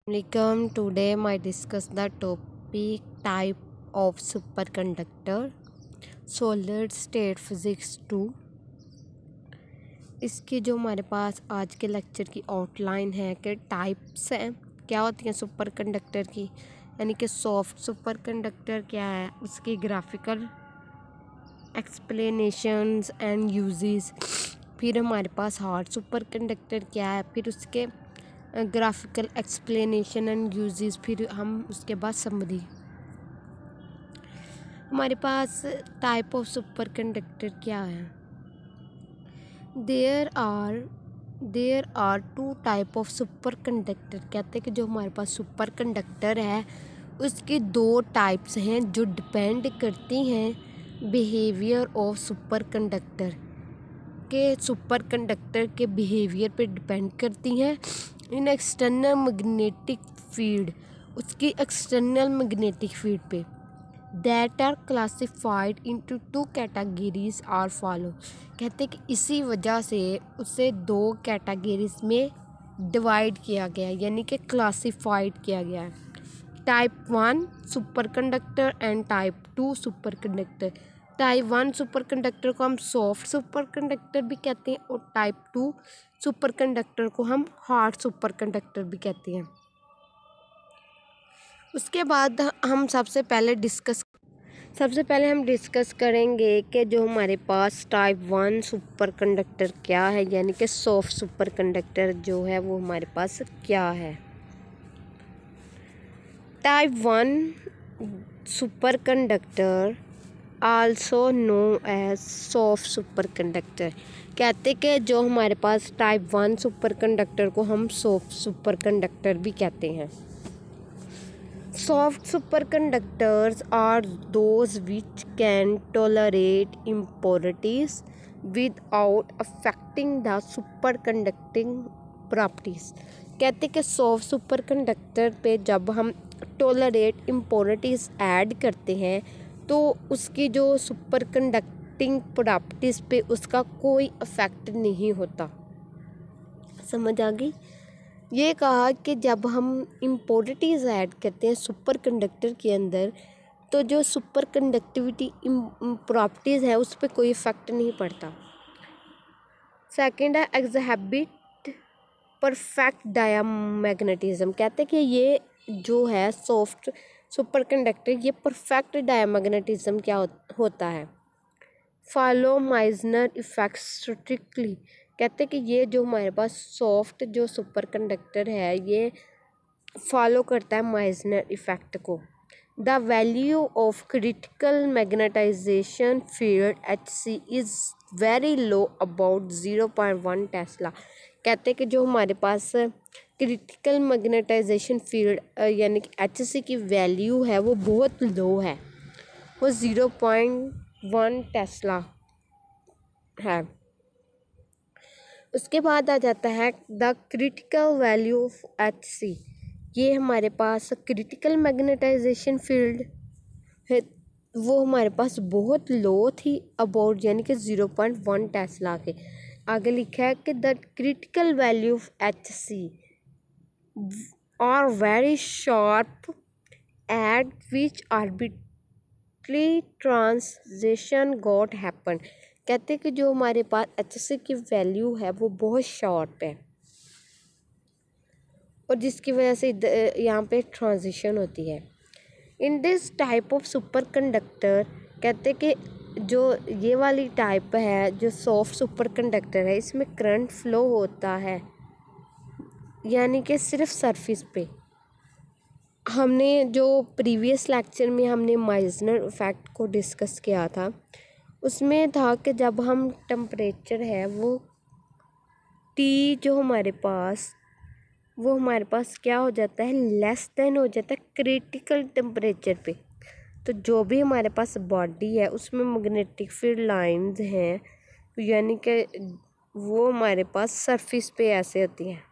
Welcome. Today I discuss the topic type of superconductor solid state physics 2। इसकी जो हमारे पास आज के लेक्चर की आउटलाइन है कि टाइप्स हैं क्या होती हैं सुपरकंडक्टर की, यानी कि सॉफ्ट सुपरकंडक्टर क्या है, उसकी ग्राफिकल एक्सप्लेनेशंस एंड यूजेस। फिर हमारे पास हार्ड सुपरकंडक्टर क्या है, फिर उसके ग्राफिकल एक्सप्लेनेशन एंड यूजेस, फिर हम उसके बाद समरी। हमारे पास टाइप ऑफ सुपरकंडक्टर क्या है। There are two type of superconductor. कहते हैं कि जो हमारे पास सुपरकंडक्टर है उसकी दो टाइप्स हैं जो डिपेंड करती हैं बिहेवियर ऑफ सुपरकंडक्टर के बिहेवियर पे डिपेंड करती हैं। इन एक्सटर्नल मैग्नेटिक फील्ड, उसकी एक्सटर्नल मैग्नेटिक फील्ड पे that are classified into two categories are follow. कहते हैं कि इसी वजह से उसे दो कैटेगरीज में डिवाइड किया गया है, यानी कि क्लासिफाइड किया गया है। Type 1 superconductor and type 2 superconductor. Type 1 superconductor को हम सॉफ्ट सुपरकंडक्टर भी कहते हैं और टाइप 2 सुपरकंडक्टर को हम हार्ड सुपरकंडक्टर भी कहते हैं। उसके बाद हम सबसे पहले हम डिस्कस करेंगे कि जो हमारे पास टाइप 1 सुपरकंडक्टर क्या है, यानी कि सॉफ्ट सुपरकंडक्टर जो है वो हमारे पास क्या है। Type 1 superconductor also known as soft superconductor. कहते कि जो हमारे पास टाइप 1 सुपरकंडक्टर को हम सॉफ्ट सुपरकंडक्टर भी कहते हैं। Soft superconductors are those which can tolerate impurities without affecting the superconducting properties। कहते कि सॉफ्ट सुपरकंडक्टर पे जब हम टॉलरेट इम्पोरिटीज़ ऐड करते हैं तो उसकी जो सुपरकंडक्टिंग प्रॉपर्टीज़ पे उसका कोई अफेक्ट नहीं होता। समझ आ गई। ये कहा कि जब हम इम्पोरिटीज़ ऐड करते हैं सुपरकंडक्टर के अंदर तो जो सुपर कंडक्टिविटी प्रॉपर्टीज़ है उस पर कोई इफ़ेक्ट नहीं पड़ता। सेकंड है एग्जहैबिट परफेक्ट डायामैग्नेटिज्म। कहते हैं कि ये जो है सॉफ्ट सुपरकंडक्टर ये परफेक्ट डायामैग्नेटिज्म क्या होता है। Follow Meissner effect strictly. कहते हैं कि ये जो हमारे पास सॉफ्ट जो सुपरकंडक्टर है ये फॉलो करता है माइजनर इफेक्ट को। The value of critical magnetization field HC is very low about 0.1 tesla. कहते हैं कि जो हमारे पास क्रिटिकल मैग्नेटाइजेशन फील्ड यानी कि HC की वैल्यू है वो बहुत लो है, वो 0.1 टेस्ला है। उसके बाद आ जाता है the critical value of HC। ये हमारे पास क्रिटिकल मैग्नेटाइजेशन फील्ड है वो हमारे पास बहुत लो थी अबाउट यानी कि 0.1 टेस्ला के। आगे लिखा है कि the critical value of HC are very sharp at which arbitrary transition got happen. कहते हैं कि जो हमारे पास HC की वैल्यू है वो बहुत शार्प है और जिसकी वजह से यहाँ पे ट्रांजिशन होती है। In this type of superconductor कहते हैं कि जो ये वाली टाइप है जो सॉफ्ट सुपरकंडक्टर है इसमें करंट फ्लो होता है, यानी कि सिर्फ सरफेस पे। हमने जो प्रीवियस लेक्चर में हमने माइजनर इफेक्ट को डिस्कस किया था उसमें था कि जब हम टेम्परेचर है वो टी जो हमारे पास वो हमारे पास क्या हो जाता है लेस देन हो जाता है क्रिटिकल टेम्परेचर पे। तो जो भी हमारे पास बॉडी है उसमें मैग्नेटिक फील्ड लाइंस हैं यानी कि वो हमारे पास सरफेस पे ऐसे होती हैं।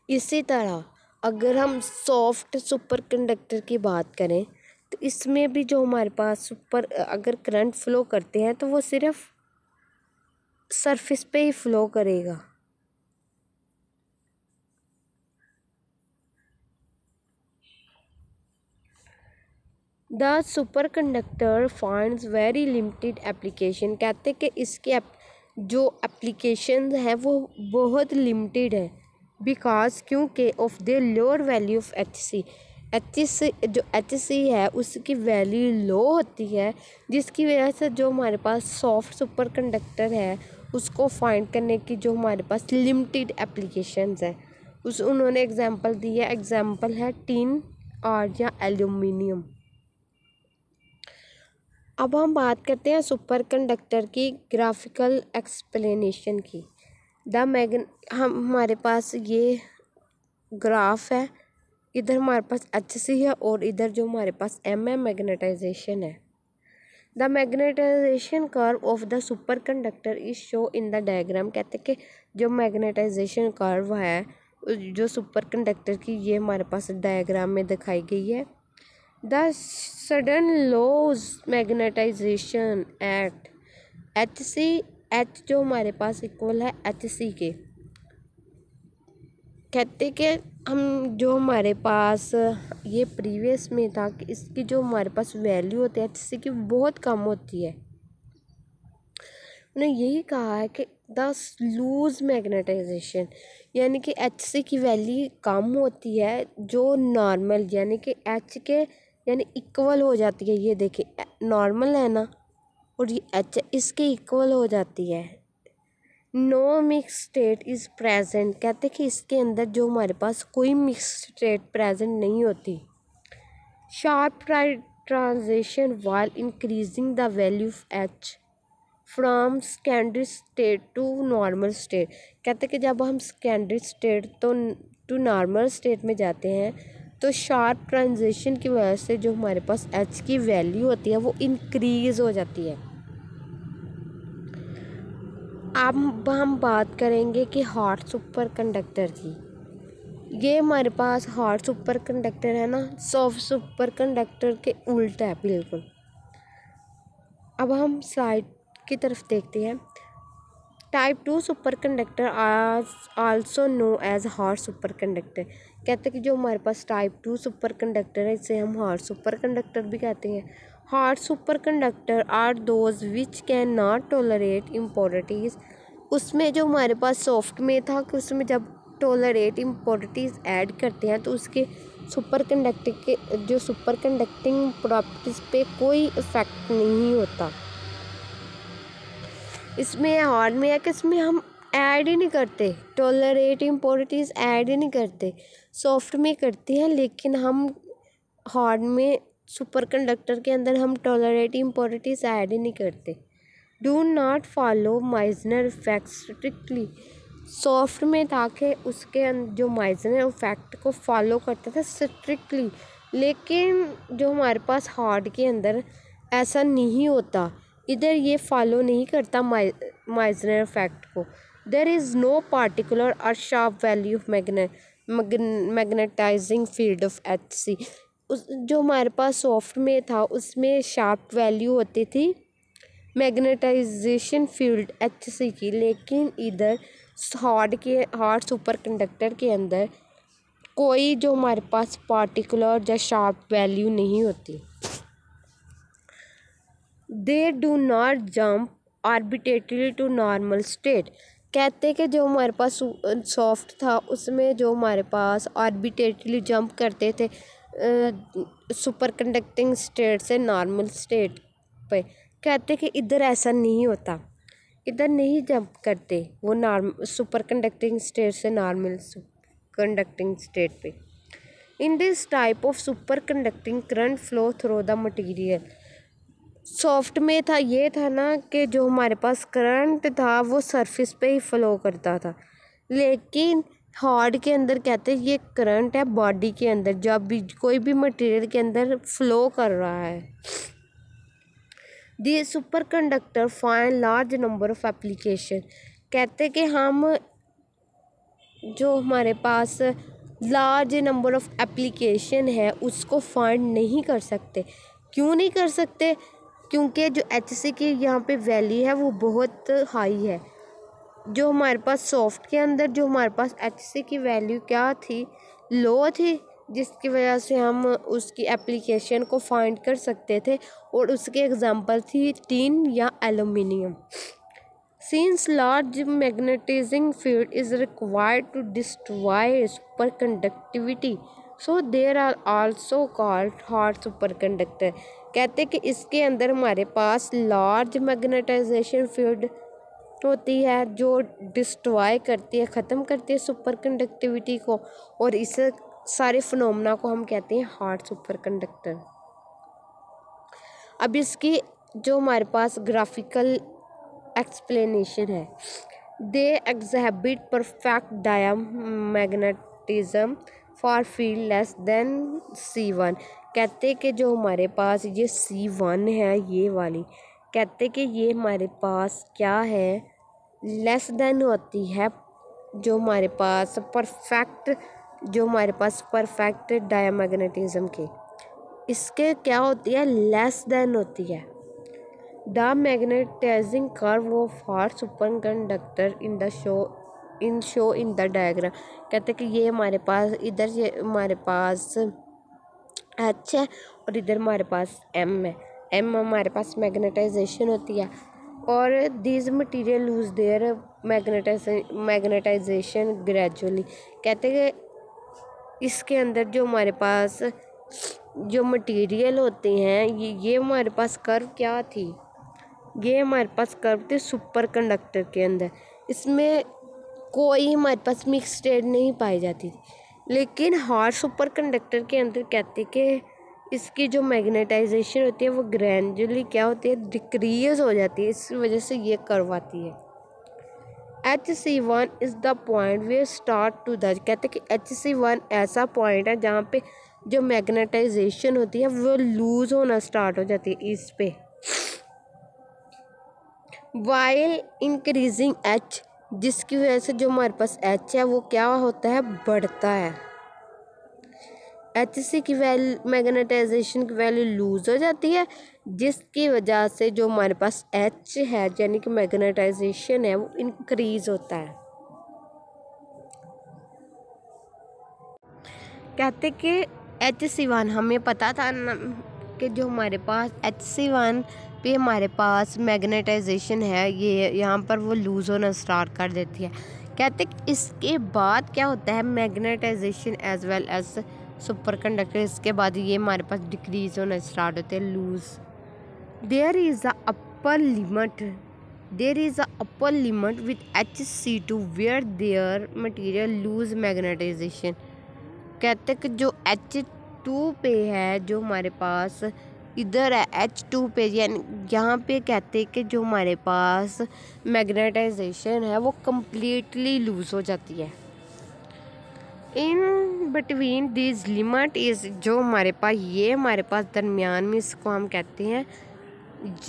इसी तरह अगर हम सॉफ्ट सुपरकंडक्टर की बात करें तो इसमें भी जो हमारे पास अगर करंट फ्लो करते हैं तो वो सिर्फ सरफेस पे ही फ्लो करेगा। The super conductor finds very limited application, कहते कि इसके जो एप्लीकेशन है वो बहुत लिमिटेड है, बिकॉज क्योंकि of the lower value of H C है उसकी वैल्यू लो होती है, जिसकी वजह से जो हमारे पास सॉफ्ट सुपर कंडक्टर है उसको फाइंड करने की जो हमारे पास लिमिटेड एप्लीकेशंस है उन्होंने एग्जांपल दी है। एग्जांपल है टिन और या एल्यूमिनियम। अब हम बात करते हैं सुपर कंडक्टर की ग्राफिकल एक्सप्लेनेशन की। हमारे पास ये ग्राफ है, इधर हमारे पास एच सी है और इधर जो हमारे पास एम है मैग्नेटाइजेशन है। The magnetization curve of the super conductor is show in the diagram, कहते कि जो मैग्नेटाइजेशन कर्व है जो सुपर कंडक्टर की ये हमारे पास डायग्राम में दिखाई गई है। The sudden loss magnetization at H C, H जो हमारे पास इक्वल है एच सी के, कहते कि हम जो हमारे पास ये प्रीवियस में था कि इसकी जो हमारे पास वैल्यू होती है एच सी की बहुत कम होती है। उन्होंने यही कहा है कि द लूज मैग्नेटाइजेशन यानी कि एच सी की वैल्यू कम होती है जो नॉर्मल यानी कि एच के यानी इक्वल हो जाती है। ये देखिए नॉर्मल है ना और ये एच इसके इक्वल हो जाती है। No mix state is present, कहते कि इसके अंदर जो हमारे पास कोई मिक्स स्टेट प्रेजेंट नहीं होती। Sharp transition while increasing the value of H from secondary state to normal state, कहते कि जब हम secondary state to normal state में जाते हैं तो शार्प ट्रांजिशन की वजह से जो हमारे पास एच की वैल्यू होती है वो इंक्रीज़ हो जाती है। अब हम बात करेंगे कि हॉट सुपर कंडक्टर की। ये हमारे पास हॉट सुपर कंडक्टर है ना, सॉफ्ट सुपर कंडक्टर के उल्टा है बिल्कुल। अब हम स्लाइड की तरफ देखते हैं। Type 2 superconductor also known as hot superconductor, कहते हैं कि जो हमारे पास टाइप 2 सुपर कंडक्टर है इसे हम हॉट सुपर कंडक्टर भी कहते हैं। Hot superconductor are those which can not tolerate impurities, उसमें जो हमारे पास सॉफ्ट में था कि उसमें जब टॉलरेट इम्प्योरिटीज़ ऐड करते हैं तो उसके सुपर कंडक्टिंग प्रॉपर्टीज़ पे कोई इफ़ेक्ट नहीं होता। इसमें हॉट में है कि इसमें हम ऐड ही नहीं करते, टॉलरेट इम्प्योरिटीज़ ऐड ही नहीं करते, सॉफ्ट में करते हैं, लेकिन हम हॉट में सुपर कंडक्टर के अंदर हम टॉलरेट इम्प्योरिटीज़ ऐड ही नहीं करते। Do not follow Meissner effect strictly, soft में था कि उसके जो माइजनर इफेक्ट को फॉलो करता था स्ट्रिक्टली, लेकिन जो हमारे पास हॉट के अंदर ऐसा नहीं होता, इधर ये फॉलो नहीं करता माइजनर इफेक्ट को। देयर इज़ नो पार्टिकुलर और sharp value of magnetizing field of H C, उस जो हमारे पास सॉफ्ट में था उसमें शार्प वैल्यू होती थी मैग्नेटाइजेशन फील्ड एच सी की, लेकिन इधर हॉट सुपर कंडक्टर के अंदर कोई जो हमारे पास पार्टिकुलर या शार्प वैल्यू नहीं होती। They do not jump arbitrarily to normal state, कहते कि जो हमारे पास सॉफ्ट था उसमें जो हमारे पास आर्बिट्रेटली जंप करते थे सुपर कंडक्टिंग स्टेट से नॉर्मल स्टेट पे, कहते कि इधर ऐसा नहीं होता, इधर नहीं जंप करते वो नॉर्मल सुपर कंडक्टिंग स्टेट से नॉर्मल कंडक्टिंग स्टेट पे। In this type of super conducting current flow through the material, soft में था ये था ना कि जो हमारे पास करंट था वो सरफेस पे ही फ्लो करता था, लेकिन हार्ड के अंदर कहते हैं ये करंट है बॉडी के अंदर, जब भी कोई भी मटेरियल के अंदर फ्लो कर रहा है। The super conductor find large number of application, कहते कि हम जो हमारे पास लार्ज नंबर ऑफ एप्लीकेशन है उसको फाइंड नहीं कर सकते। क्यों नहीं कर सकते? क्योंकि जो एच सी की यहाँ पे वैल्यू है वो बहुत हाई है। जो हमारे पास सॉफ्ट के अंदर जो हमारे पास एच सी की वैल्यू क्या थी, लो थी, जिसकी वजह से हम उसकी एप्लीकेशन को फाइंड कर सकते थे, और उसके एग्जांपल थी टिन या aluminium. Since large magnetizing field is required to destroy superconductivity, so there are also called hard superconductor। कहते कि इसके अंदर हमारे पास लार्ज मैग्नेटाइजेशन फील्ड होती है जो डिस्ट्रॉय करती है, ख़त्म करती है सुपर कंडक्टिविटी को, और इस सारे फिनोमेना को हम कहते हैं हार्ड सुपर कंडक्टर। अब इसकी जो हमारे पास ग्राफिकल एक्सप्लेनेशन है, they exhibit perfect diamagnetism for field less than C1। कहते कि जो हमारे पास ये C1 है, ये वाली, कहते कि ये हमारे पास क्या है, लेस देन होती है जो हमारे पास परफेक्ट डायमैग्नेटिज्म के, इसके क्या होती है, लेस देन होती है। The magnetizing curve of hard superconductor show in the diagram. कहते कि ये हमारे पास इधर ये हमारे पास H है और इधर हमारे पास M है। M हमारे पास मैग्नेटाइजेशन होती है, और this material lose their magnetization gradually. कहते कि इसके अंदर जो हमारे पास जो मटीरियल होते हैं, ये हमारे पास कर्व क्या थी, ये हमारे पास कर्व थे सुपर कंडक्टर के अंदर। इसमें कोई हमारे पास मिक्स स्टेट नहीं पाई जाती थी, लेकिन हार्ड सुपर कंडक्टर के अंदर कहते कि इसकी जो मैग्नेटाइजेशन होती है वो ग्रेजुअली क्या होती है, डिक्रीज हो जाती है, इस वजह से ये कर्व आती है। HC1 is the point way start to the. कहते कि HC1 ऐसा पॉइंट है जहाँ पे जो मैग्नेटाइजेशन होती है वो लूज होना स्टार्ट हो जाती है इस पे। वाइल इंक्रीजिंग H, जिसकी वजह से जो हमारे पास H है वो क्या होता है, बढ़ता है। HC की वैल्यू, मैग्नेटाइजेशन की वैल्यू लूज हो जाती है, जिसकी वजह से जो हमारे पास H है यानी कि मैग्नेटाइजेशन है वो इंक्रीज होता है। कहते कि HC1 हमें पता था कि जो हमारे पास HC1 पे हमारे पास मैग्नेटाइजेशन है, ये यहाँ पर वो लूज़ होना स्टार्ट कर देती है। कहते कि इसके बाद क्या होता है, magnetization as well as superconductor, इसके बाद ये हमारे पास डिक्रीज होना स्टार्ट होते हैं, lose. There is a upper limit with HC2 where their material lose magnetization. कहते कि जो H2 पे है, जो हमारे पास इधर है H2 पे, यानी यहाँ पे कहते कि जो हमारे पास मैग्नेटाइजेशन है वो कम्प्लीटली लूज हो जाती है। In between this limit is, जो हमारे पास ये हमारे पास दरमियान में, इसको हम कहते हैं,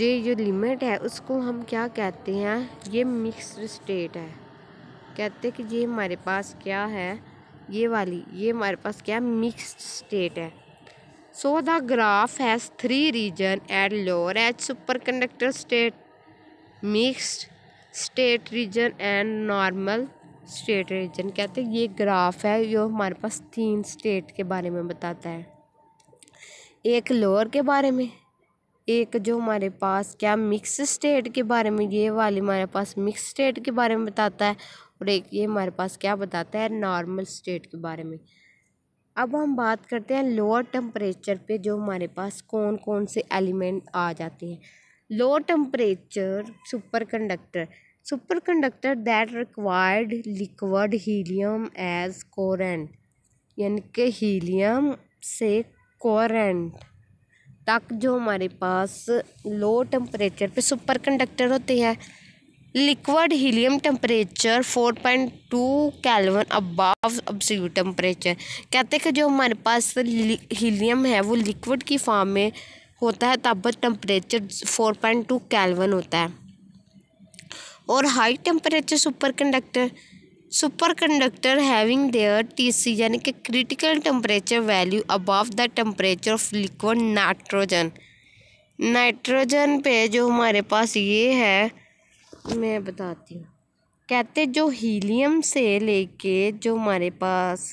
ये जो लिमिट है उसको हम क्या कहते हैं, ये मिक्स्ड स्टेट है। कहते कि ये हमारे पास क्या है, ये वाली, ये हमारे पास क्या, मिक्स्ड स्टेट है। So the graph has 3 region at lower H superconductor state, mixed state region and normal state region. कहते हैं ये ग्राफ है जो हमारे पास 3 स्टेट के बारे में बताता है, एक लोअर के बारे में, एक जो हमारे पास क्या मिक्स स्टेट के बारे में, ये वाली हमारे पास मिक्स स्टेट के बारे में बताता है, और एक ये हमारे पास क्या बताता है, नॉर्मल स्टेट के बारे में। अब हम बात करते हैं लोअर टेम्परेचर पे जो हमारे पास कौन कौन से एलिमेंट आ जाते हैं। Lower temperature superconductor that required liquid helium as coolant, यानी कि हीलियम से कोरेंट तक जो हमारे पास लो टेम्परेचर पे सुपरकंडक्टर होते हैं। Liquid helium temperature 4.2 kelvin above absolute temperature. कहते हैं कि जो हमारे पास हीलियम है वो लिक्विड की फॉर्म में होता है तब टेम्परेचर 4.2 केल्विन होता है। और high temperature superconductor having their TC यानी कि critical temperature value above the temperature of liquid nitrogen पे जो हमारे पास ये है, मैं बताती हूँ। कहते जो हीलियम से लेके जो हमारे पास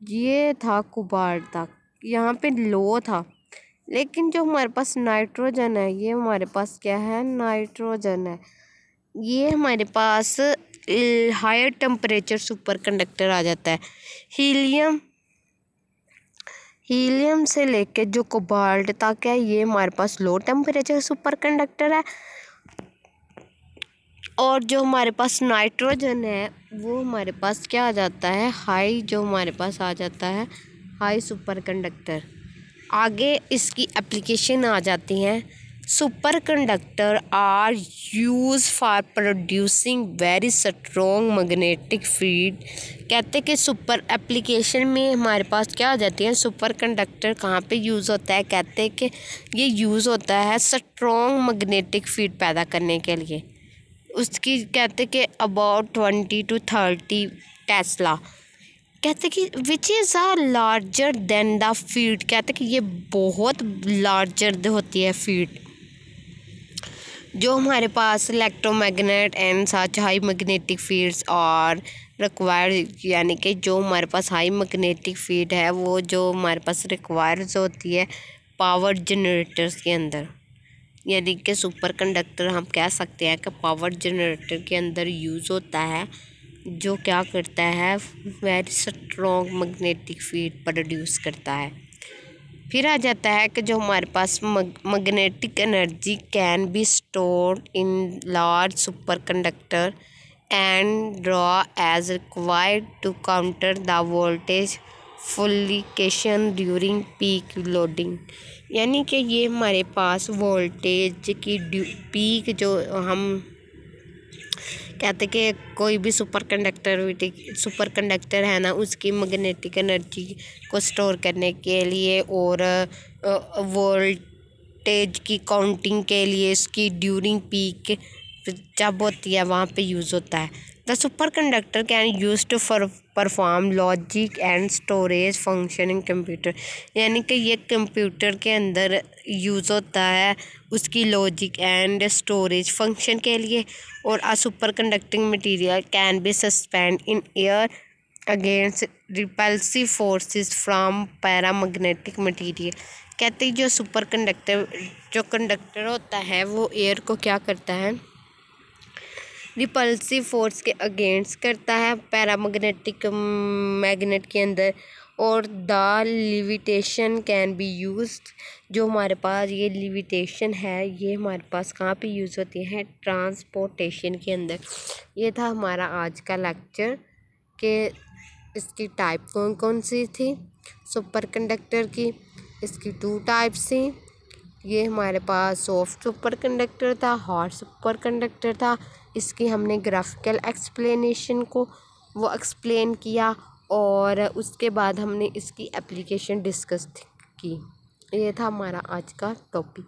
ये था कोबाल्ट तक, यहाँ पे लो था। लेकिन जो हमारे पास नाइट्रोजन है, ये हमारे पास क्या है, नाइट्रोजन है। ये हमारे पास हायर टेम्परेचर सुपर कंडक्टर आ जाता है। हीलियम से लेके जो कोबाल्ट तक है, ये हमारे पास लो टेम्परेचर सुपर कंडक्टर है। और जो हमारे पास नाइट्रोजन है, वो हमारे पास क्या आ जाता है, हाई, जो हमारे पास आ जाता है हाई सुपर कंडक्टर। आगे इसकी एप्लीकेशन आ जाती हैं। Superconductor are use for producing very strong magnetic field. कहते कि सुपर एप्लीकेशन में हमारे पास क्या आ जाती है, सुपर कंडक्टर कहाँ पे यूज़ होता है, कहते कि ये यूज़ होता है स्ट्रॉन्ग मैग्नेटिक फील्ड पैदा करने के लिए। उसकी कहते कि अबाउट 20 to 30 टेस्ला। कहते कि which is a larger than the field. कहते कि ये बहुत लार्जर होती है फील्ड। जो हमारे पास electromagnet and such high magnetic fields और रिक्वायर्ड, यानी कि जो हमारे पास हाई मैग्नेटिक फील्ड है, वो जो हमारे पास रिक्वायर्स होती है पावर जनरेटर्स के अंदर। यानी कि सुपर कंडक्टर हम कह सकते हैं कि पावर जनरेटर के अंदर यूज़ होता है, जो क्या करता है, very strong magnetic field produce करता है। फिर आ जाता है कि जो हमारे पास magnetic energy can be stored in large super conductor and draw as required to counter the voltage fluctuation during peak loading. यानी कि ये हमारे पास वोल्टेज की पीक, जो हम कहते कि कोई भी सुपर कंडक्टर है ना, उसकी मैग्नेटिक एनर्जी को स्टोर करने के लिए और वोल्टेज की काउंटिंग के लिए इसकी ड्यूरिंग पीक जब होती है वहाँ पे यूज़ होता है। The superconductor can use to perform logic and storage function in computer. यानी कि ये कंप्यूटर के अंदर यूज़ होता है उसकी लॉजिक एंड स्टोरेज फंक्शन के लिए। और a super conducting material can be suspend in air against repulsive forces from paramagnetic material. कहते हैं जो कंडक्टर होता है वो एयर को क्या करता है, रिपल्सिव फोर्स के अगेंस्ट करता है पैरामैग्नेटिक मैग्नेट के अंदर। और द लिविटेशन कैन बी यूज्ड। जो हमारे पास ये लिविटेशन है, ये हमारे पास कहाँ पे यूज़ होती है, ट्रांसपोर्टेशन के अंदर। ये था हमारा आज का लेक्चर कि इसकी टाइप कौन कौन सी थी सुपर कंडक्टर की। इसकी 2 टाइप्स थी। ये हमारे पास सॉफ्ट सुपर कंडक्टर था, हार्ड सुपर कंडक्टर था। इसकी हमने ग्राफिकल एक्सप्लेनेशन को वो एक्सप्लेन किया और उसके बाद हमने इसकी एप्लीकेशन डिस्कस की। ये था हमारा आज का टॉपिक।